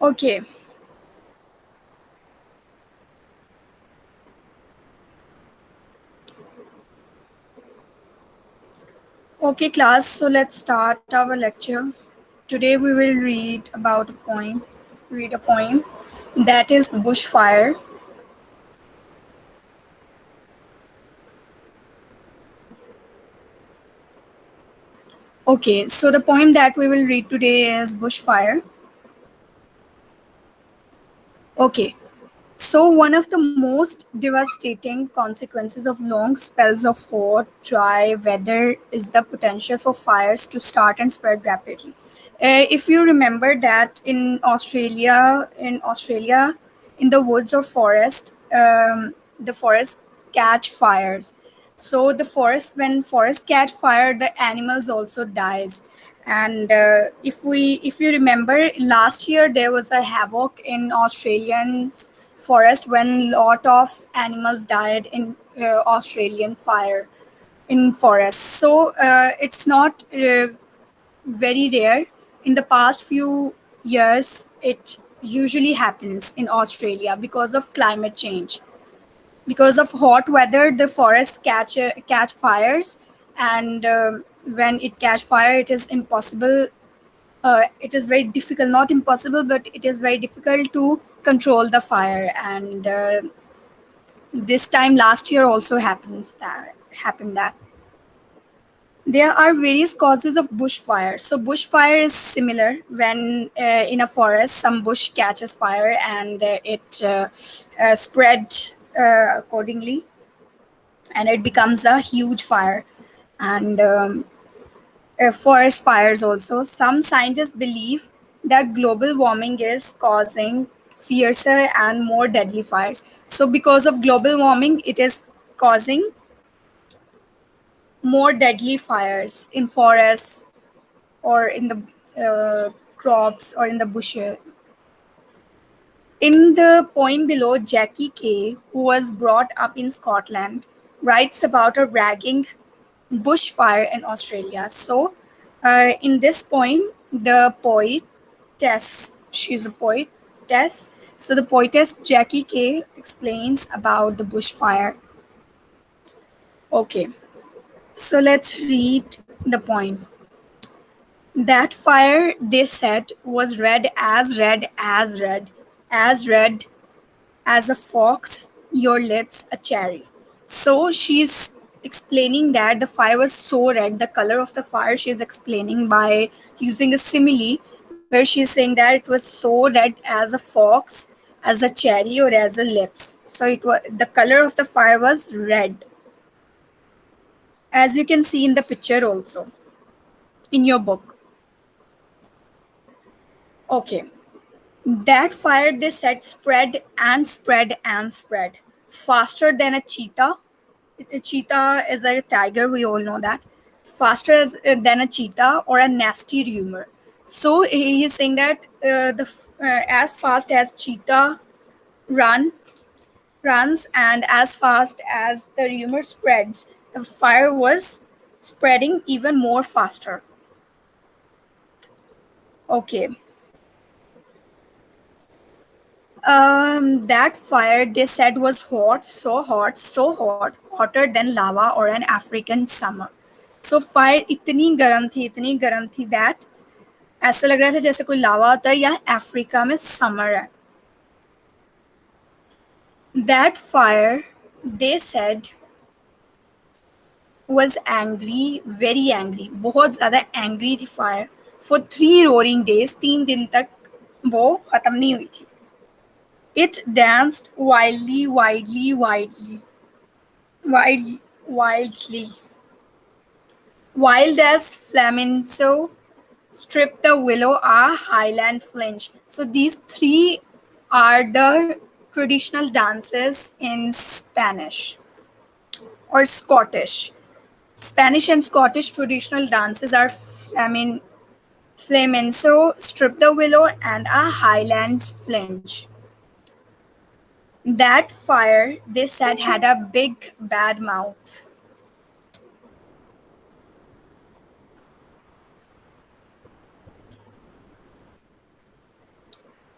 Okay. Okay, class. So let's start our lecture. Today we will read about a poem. Read a poem that is Bushfire. Okay, so the poem that we will read today is Bushfire. Okay, so, one of the most devastating consequences of long spells of hot, dry weather is the potential for fires to start and spread rapidly. If you remember that in Australia, in the woods or forest, the forest catch fires. So the forest, when forest catch fire, the animals also dies. And if you remember, last year there was a havoc in Australian forest when lot of animals died in Australian fire in forests. So it's not very rare. In the past few years, it usually happens in Australia because of climate change. Because of hot weather, the forests catch fires, and when it catch fire, it is impossible. It is very difficult, not impossible, but it is very difficult to control the fire. And this time last year also happened that there are various causes of bushfire. So bushfire is similar when in a forest some bush catches fire and it spread accordingly, and it becomes a huge fire. And forest fires also, some scientists believe that global warming is causing fiercer and more deadly fires. So because of global warming, it is causing more deadly fires in forests or in the crops or in the bushes. In the poem below, Jackie Kay, who was brought up in Scotland, writes about a ragging bushfire in Australia. So, in this poem, the poetess, she's a poetess. So, the poetess Jackie Kay explains about the bushfire. Okay, so let's read the poem. That fire, they said, was red as a fox, your lips a cherry. So she's explaining that the fire was so red, the color of the fire she's explaining by using a simile where she's saying that it was so red as a fox, as a cherry, or as a lips. So it was, the color of the fire was red, as you can see in the picture also in your book. Okay. That fire, they said, spread and spread and spread faster than a cheetah. A cheetah is a tiger, we all know that. Faster than a cheetah or a nasty rumor. So he is saying that as fast as cheetah run runs and as fast as the rumor spreads, the fire was spreading even more faster. Okay. That fire, they said, was hot, so hot, hotter than lava or an African summer. So fire इतनी गर्म थी that ऐसा लग रहा था जैसे कोई लावा होता है या अफ्रीका में समर है. That fire, they said, was angry, very angry, बहुत ज़्यादा angry थी fire. For 3 roaring days, 3 दिन तक वो खत्म नहीं हुई थी. It danced wildly, wildly. Wild as flamenco, strip the willow, a highland flinch. So these three are the traditional dances in Spanish or Scottish. Spanish and Scottish traditional dances are flamenco, strip the willow, and a highlands flinch. That fire, they said, had a big bad mouth.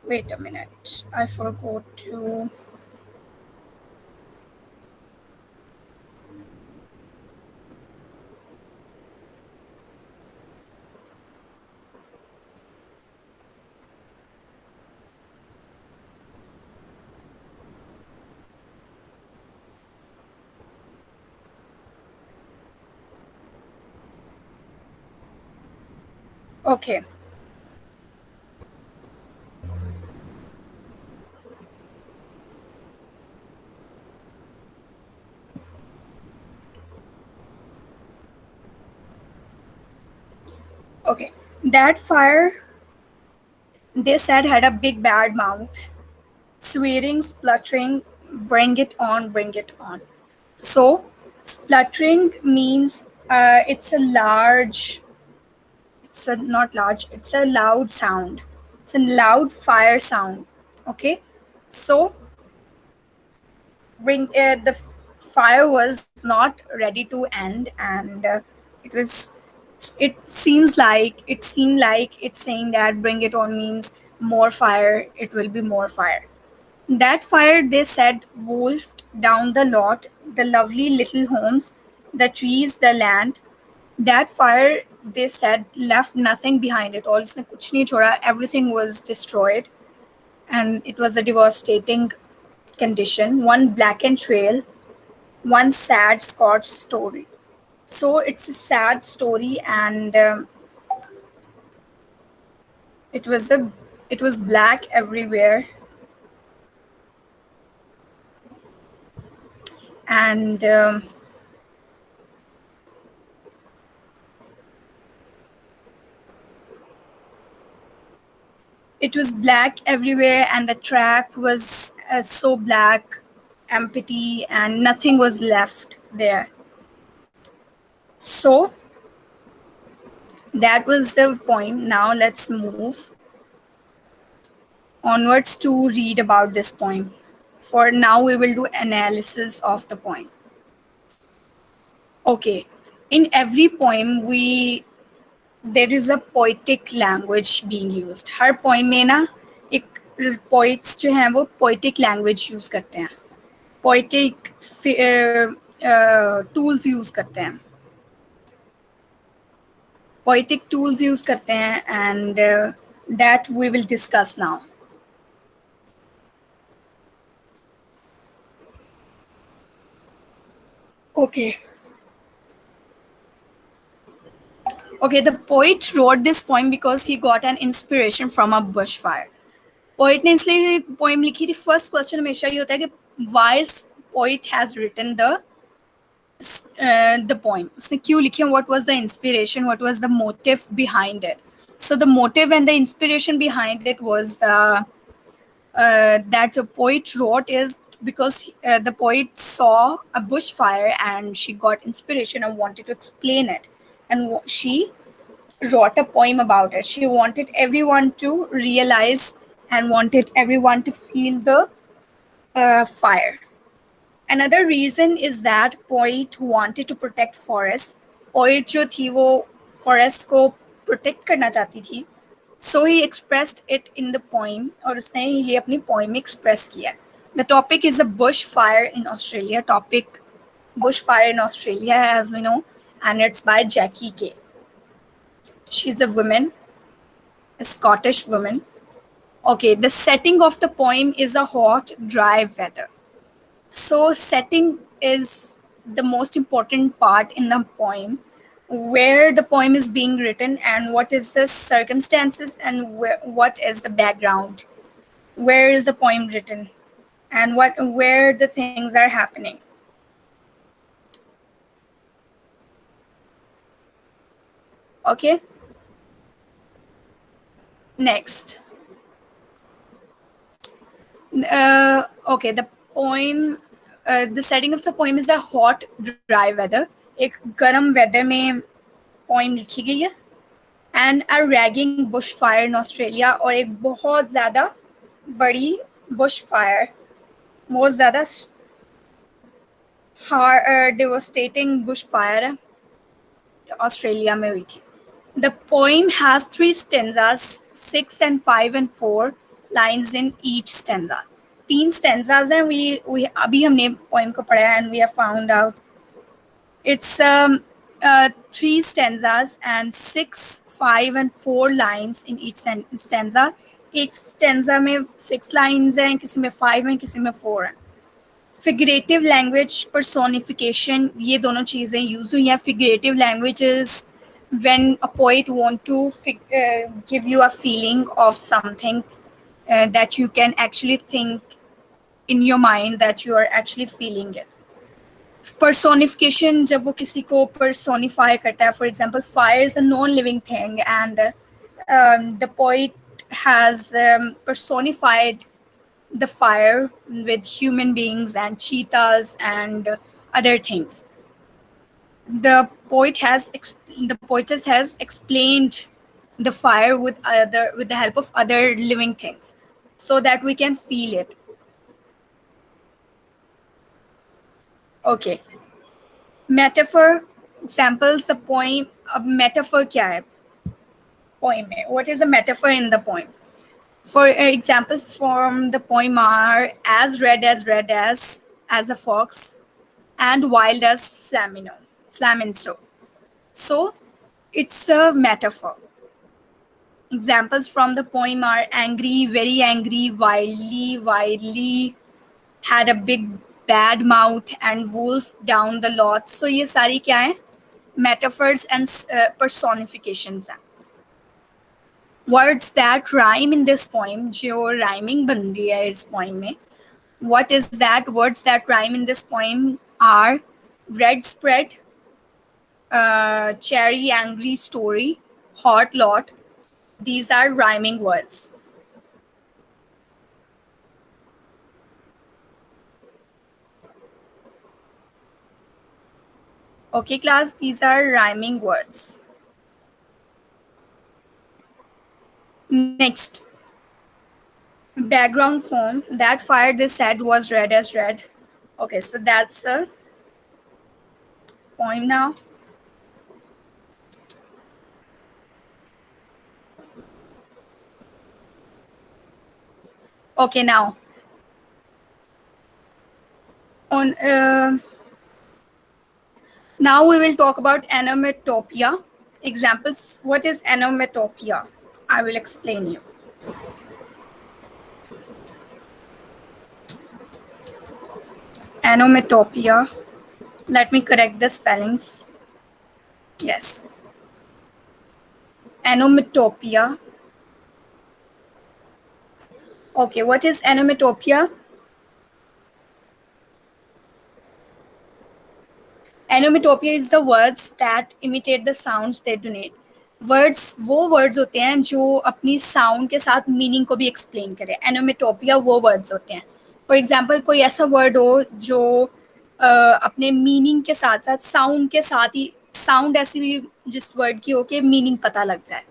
Wait a minute, I forgot to. Okay, okay. That fire, they said, had a big bad mouth, swearing, spluttering, bring it on, bring it on. So, spluttering means it's a large, it's a not large, it's a loud sound. It's a loud fire sound. Okay, so fire was not ready to end, and it seemed like it's saying that bring it on means more fire, it will be more fire. That fire, they said, wolfed down the lot, the lovely little homes, the trees, the land. That fire, they said, left nothing behind it all. उसने कुछ नहीं छोड़ा, everything was destroyed, and it was a devastating condition, one blackened trail, one sad Scotch story. So it's a sad story, and it was a it was black everywhere, and it was black everywhere, and the track was so black, empty, and nothing was left there. So that was the poem. Now let's move onwards to read about this poem. For now, we will do analysis of the poem. Okay, in every poem, we there is a poetic language being used. Her poem में ना एक poets जो हैं वो poetic language use करते हैं, poetic tools use करते हैं, poetic tools use करते हैं, and that we will discuss now. Okay. Okay, the poet wrote this poem because he got an inspiration from a bushfire. Poet ने इसलिए poem लिखी थी. फर्स्ट क्वेश्चन हमेशा ये होता है कि why poet has written the poem, उसने क्यों लिखी, what was the inspiration, what was the motive behind it. So the motive and the inspiration behind it was that the poet wrote is because the poet saw a bushfire and she got inspiration and wanted to explain it, and she wrote a poem about it. She wanted everyone to realize and wanted everyone to feel the fire. Another reason is that poet wanted to protect forest. Poet जो थी वो forest को protect करना चाहती थी. So he expressed it in the poem, और उसने ये अपनी poem में express किया. The topic is a bushfire in Australia. Bushfire in Australia, as we know, and it's by Jackie K. She's a woman, a Scottish woman. Okay, the setting of the poem is a hot, dry weather. So, setting is the most important part in the poem, where the poem is being written and what is the circumstances and what is the background, where is the poem written, and where the things are happening. Okay, next. Okay, the poem, the setting of the poem is a hot, dry weather. एक गर्म weather में poem लिखी गई है. And a raging bush fire in Australia, और एक बहुत ज़्यादा बड़ी बुश फायर, बहुत ज़्यादा डिवोस्टेटिंग बुश फायर है, ऑस्ट्रेलिया में हुई थी. The poem has three stanzas, 6 and 5 and 4 lines in each stanza. तीन स्टेंजाज हैं. वी अभी हमने पोइम को पढ़ा है and we have found out it's three stanzas and 6, 5 and 4 lines in each stanza. एक स्टेंजा में 6 लाइन्स हैं, किसी में 5 हैं, किसी में 4 हैं. फिगरेटिव लैंग्वेज, पर्सोनिफिकेशन, ये दोनों चीज़ें यूज़ हुई हैं. Figurative language is when a poet want to give you a feeling of something that you can actually think in your mind that you are actually feeling it. Personification, जब वो किसी को personify करता है, for example fire is a non-living thing and the poet has personified the fire with human beings and cheetahs and other things. The poetess has explained the fire with the help of other living things so that we can feel it. Okay. Metaphor, examples, the poem. अब metaphor क्या है poem में? What is the metaphor in the poem? For examples from the poem are as a fox, and wild as flamingo. So it's a metaphor. Examples from the poem are angry, very angry, wildly, had a big bad mouth, and wolf down the lot. So ये सारी क्या है? Metaphors and personifications हैं. Words that rhyme in this poem, जो rhyming बन रही है इस poem में. What is that? Words that rhyme in this poem are red spread, cherry angry story, hot lot. These are rhyming words. Okay, class, these are rhyming words. Next, background form. That fire they said was red as red. Okay, so that's a poem now. Okay, on now we will talk about Anomatopia. Examples. What is Anomatopia? I will explain you. Anomatopia. Let me correct the spellings. Yes. Anomatopia. Okay, what is Anomatopia? Anomatopia is the words that imitate the sounds they donate. Words वो words होते हैं जो अपनी sound के साथ meaning को भी explain करें. एनोमेटोपिया वो वर्ड्स होते हैं. फॉर एग्जांपल कोई ऐसा वर्ड हो जो अपने मीनिंग के साथ साथ साउंड के साथ ही, साउंड ऐसी भी जिस वर्ड की हो कि मीनिंग पता लग जाए.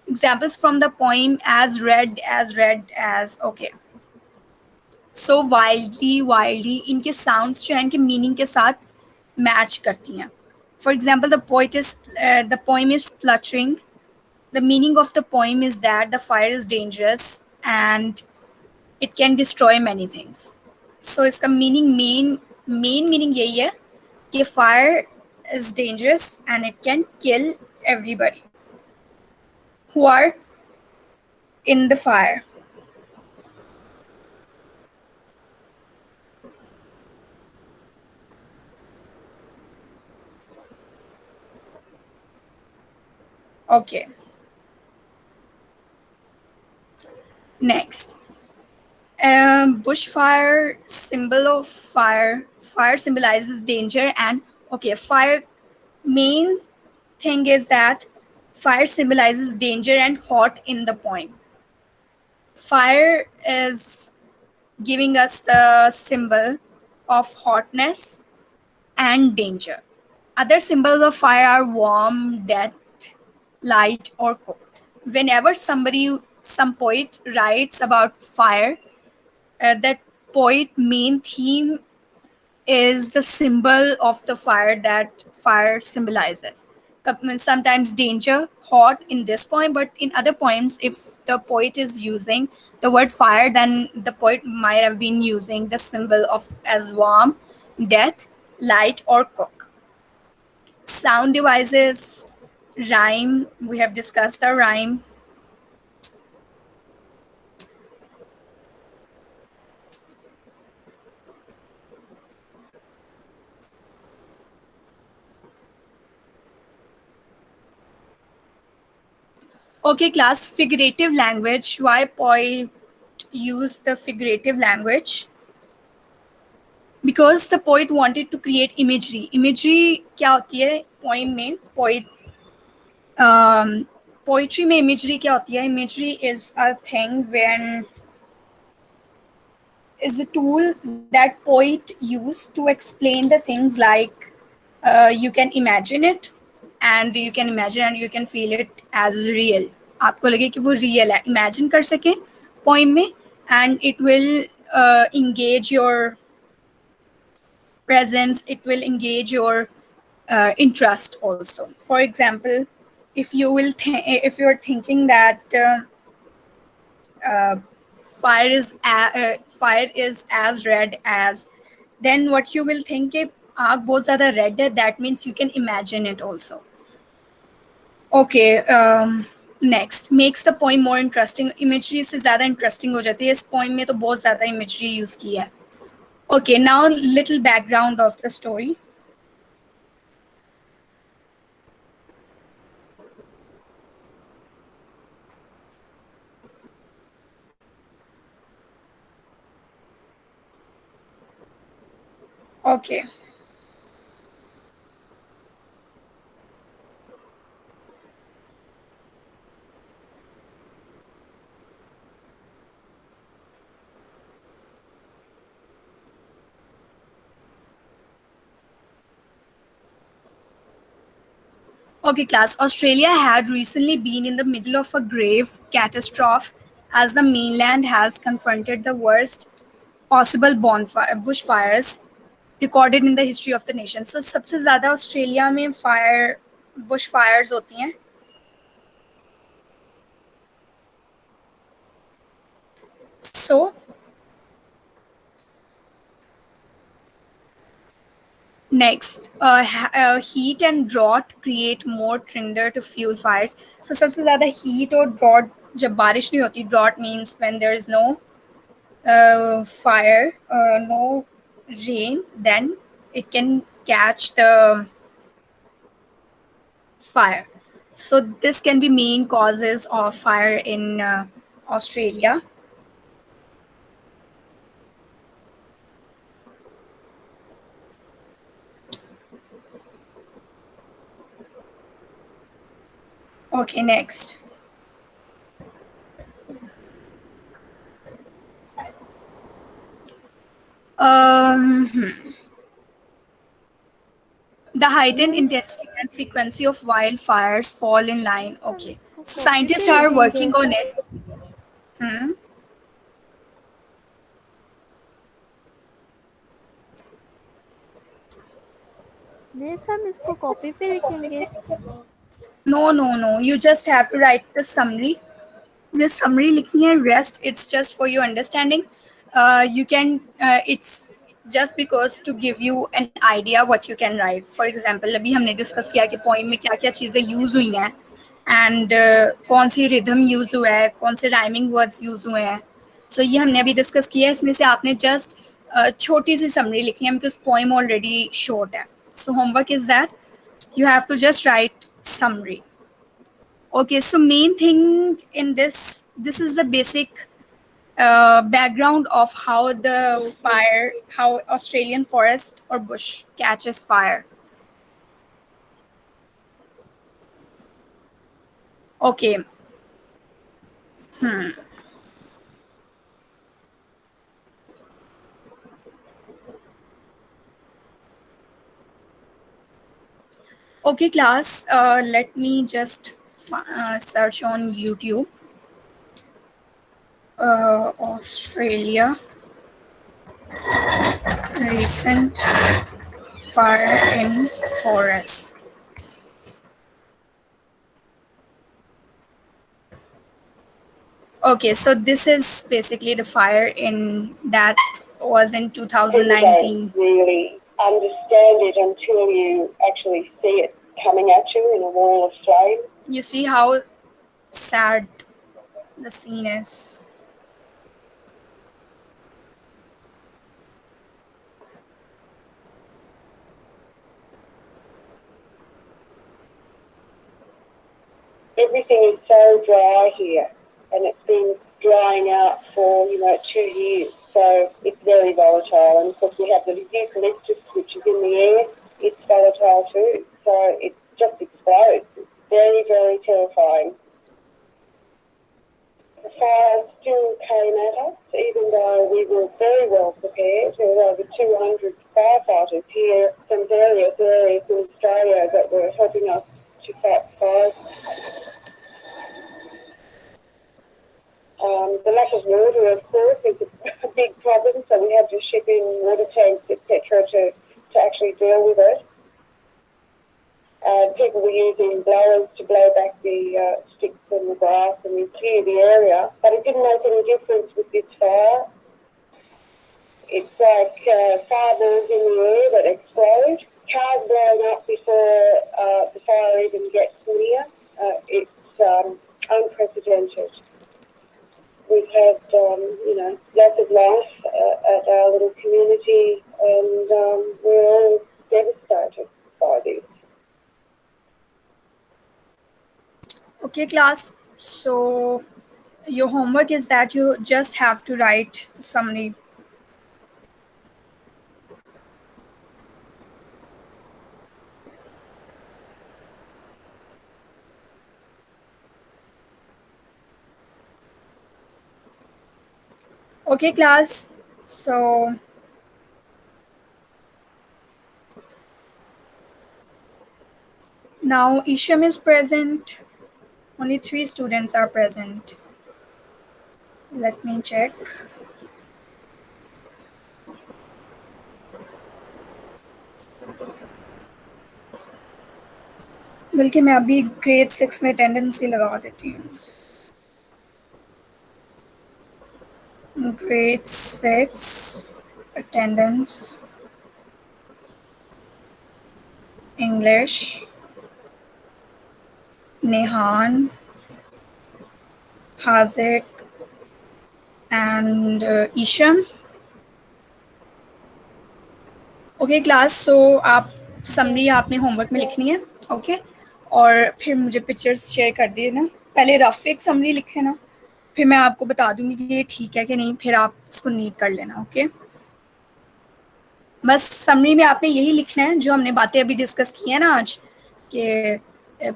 Examples from the poem as read as. Okay, so wildly इनके साउंड्स जो हैं इनके मीनिंग के साथ मैच करती हैं. For example the poem is fluttering. The meaning of the poem is that the fire is dangerous and it can destroy many things. So इसका main meaning यही है कि fire is dangerous and it can kill everybody who are in the fire. Okay. Next. Bushfire, symbol of fire. Fire symbolizes danger and okay, fire main thing is that Fire symbolizes danger and hot in the poem. Fire is giving us the symbol of hotness and danger. Other symbols of fire are warm, death, light, or cooked. Whenever some poet writes about fire, that poet main theme is the symbol of the fire that fire symbolizes. Sometimes danger, hot in this poem, but in other poems, if the poet is using the word fire, then the poet might have been using the symbol of as warm, death, light, or cook. Sound devices, rhyme, we have discussed the rhyme. Okay, class, figurative language. Why poet use the figurative language? Because the poet wanted to create imagery. Imagery क्या होती है poem में? Poetry में imagery क्या होती है? Imagery is a thing when is a tool that poet use to explain the things like you can imagine it and you can imagine and you can feel it as real. आपको लगे कि वो real है, imagine कर सकें poem में, and it will engage your presence, it will engage your interest also. For example, if you're thinking that fire is as red as, then what you will think if आग बहुत ज़्यादा red है, that means you can imagine it also. Okay, next makes the poem more interesting. Imagery से ज़्यादा interesting हो जाती है. इस poem में तो बहुत ज़्यादा imagery use की है. Okay, now little background of the story. Okay. Okay, class. Australia had recently been in the middle of a grave catastrophe as the mainland has confronted the worst possible bushfires recorded in the history of the nation. So, सबसे ज़्यादा Australia में bushfires होती हैं. So, next, heat and drought create more tinder to fuel fires. So, सबसे ज़्यादा heat और drought जब बारिश नहीं होती, drought means when there is no fire, no rain, then it can catch the fire. So this can be main causes of fire in Australia. Okay, next. Hmm. The heightened means intensity and frequency of wildfires fall in line. हम Okay, इसको so copy scientists पे are लिखेंगे working on ऐसा. it. Hmm. Means हम इसको copy पे लिखेंगे. No, no, no. You just have to write the summary. This summary लिखनी है. Rest, it's just for your understanding. You can it's just because to give you an idea what you can write. For example, अभी हमने discuss किया कि poem में क्या क्या चीज़ें use हुई हैं and कौन सी rhythm use हुआ है, कौन से rhyming words use हुए हैं. So ये हमने अभी discuss किया है. इसमें से आपने just छोटी सी summary लिखनी है because poem already short है. So homework is that you have to just write summary. Okay, so main thing in this is the basic background of how the fire, how Australian forest or bush catches fire. Okay. Okay, class. Let me just search on YouTube. Australia recent fire in forest. Okay, so this is basically the fire in that was in People don't 2019. really understand it until you actually see it coming at you in a wall of flame. You see how sad the scene is. Everything is so dry here, and it's been drying out for 2 years. So it's very volatile, and of course we have the eucalyptus, which is in the air. It's volatile too, so it just explodes. It's very, very terrifying. The fire still came at us, even though we were very well prepared. There were over 200 firefighters here from various areas in Australia that were helping us to fight fires. The lack of water, of course, is a big problem, so we had to ship in water tanks, etc., to actually deal with it. People were using blowers to blow back the sticks and the grass and clear the area, but it didn't make any difference with this fire. It's like fireballs in the air that explode. Cars blowing up before the fire even gets near. It's unprecedented. We've had, lots of life at our little community, and we're all devastated by this. Okay, class. So your homework is that you just have to write the summary. Okay, class. So now Isham is present. Only three students are present. Let me check. बल्कि मैं अभी grade 6 में tendency लगा देती हूँ. Grade 6 attendance English Nehan Hazik and Isham. Okay class. So आप summary Yes. आपने homework में लिखनी है. ओके और फिर मुझे पिक्चर्स शेयर कर दिए ना. पहले रफ एक समरी लिख लेना, फिर मैं आपको बता दूंगी कि ये ठीक है कि नहीं, फिर आप इसको नीट कर लेना. ओके बस समरी में आपने यही लिखना है जो हमने बातें अभी डिस्कस की है ना आज, कि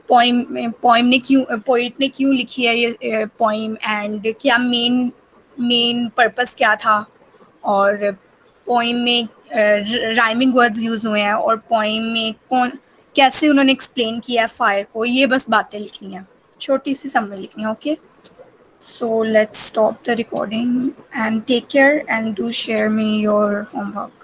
पोइम ने क्यों, पोइट ने क्यों लिखी है ये पोइम, एंड क्या मेन मेन पर्पस क्या था, और पोइम में राइमिंग वर्ड्स यूज़ हुए हैं, और पोइम में कौन कैसे उन्होंने एक्सप्लेन किया है फायर को. ये बस बातें लिखनी है, छोटी सी समरी लिखनी है. Okay so let's stop the recording and take care and do share me your homework.